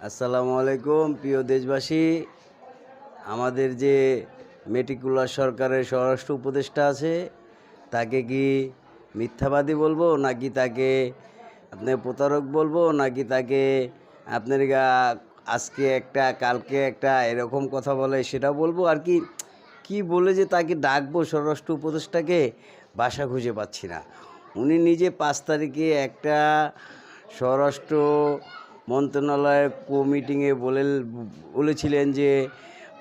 আসসালামু আলাইকুম প্রিয় দেশবাসী। আমাদের যে মেটিকুলার সরকারের স্বরাষ্ট্র উপদেষ্টা আছে, তাকে কি মিথ্যাবাদী বলবো, নাকি তাকে আপনি প্রতারক বলবো, নাকি তাকে আপনার আজকে একটা কালকে একটা এরকম কথা বলে সেটা বলবো, আর কি কি বলে যে তাকে ডাকবো স্বরাষ্ট্র উপদেষ্টাকে ভাষা খুঁজে পাচ্ছি না। উনি নিজে 5 তারিখে একটা স্বরাষ্ট্র মন্ত্রণালয়ের মিটিংয়ে বলেছিলেন যে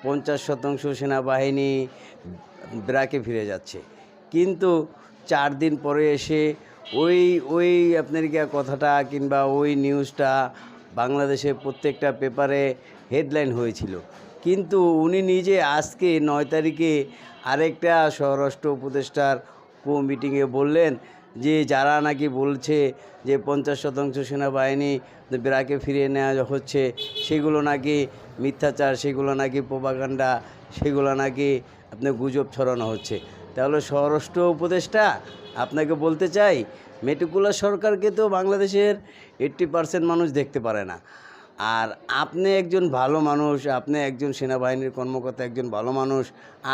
50% সেনাবাহিনী ব্রাকে ফিরে যাচ্ছে, কিন্তু 4 দিন পরে এসে ওই ওই আপনার কথাটা কিংবা ওই নিউজটা বাংলাদেশের প্রত্যেকটা পেপারে হেডলাইন হয়েছিল। কিন্তু উনি নিজে আজকে 9 তারিখে আরেকটা স্বরাষ্ট্র উপদেষ্টার মিটিংয়ে বললেন যে যারা নাকি বলছে যে 50% সেনাবাহিনী ব্রাকে ফিরিয়ে নেওয়া হচ্ছে, সেগুলো নাকি মিথ্যাচার, সেগুলো নাকি প্রোপাগান্ডা, সেগুলো নাকি আপনার গুজব ছড়ানো হচ্ছে। তাহলে স্বরাষ্ট্র উপদেষ্টা, আপনাকে বলতে চাই, মেটিকুলার সরকারকে তো বাংলাদেশের 80% মানুষ দেখতে পারে না। আর আপনি একজন ভালো মানুষ, আপনি একজন সেনাবাহিনীর কর্মকর্তা, একজন ভালো মানুষ,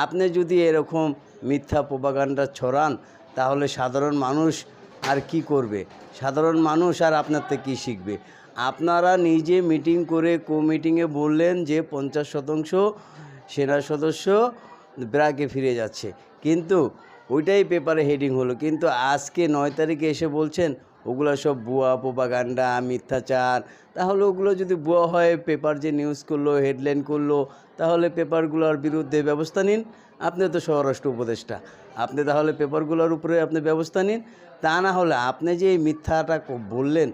আপনি যদি এরকম মিথ্যা প্রোপাগান্ডা ছড়ান, তাহলে সাধারণ মানুষ আর কি করবে? সাধারণ মানুষ আর আপনার থেকে কী শিখবে? আপনারা নিজে মিটিং করে মিটিংয়ে বললেন যে 50% সেনা সদস্য ব্রাকে ফিরে যাচ্ছে, কিন্তু ওইটাই পেপারে হেডিং হলো। কিন্তু আজকে 9 তারিখে এসে বলছেন ওগুলো সব ভুয়া প্রোপাগান্ডা, মিথ্যাচার। তাহলে ওগুলো যদি ভুয়া হয়, পেপার যে নিউজ করলো, হেডলাইন করলো, তাহলে পেপারগুলোর বিরুদ্ধে ব্যবস্থা নিন। আপনি তো স্বরাষ্ট্র উপদেষ্টা, আপনি তাহলে পেপারগুলোর উপরে আপনি ব্যবস্থা নিন। তা না হলে আপনি যে এই মিথ্যাটা বললেন,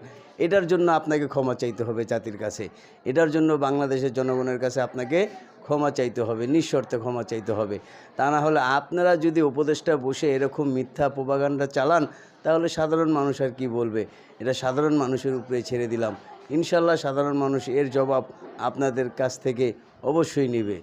এটার জন্য আপনাকে ক্ষমা চাইতে হবে জাতির কাছে। এটার জন্য বাংলাদেশের জনগণের কাছে আপনাকে ক্ষমা চাইতে হবে, নিঃশর্তে ক্ষমা চাইতে হবে। তা না হলে আপনারা যদি উপদেষ্টা বসে এরকম মিথ্যা প্রোপাগান্ডা চালান, তাহলে সাধারণ মানুষ আর কি বলবে? এটা সাধারণ মানুষের উপরে ছেড়ে দিলাম। ইনশাল্লাহ সাধারণ মানুষ এর জবাব আপনাদের কাছ থেকে অবশ্যই নেবে।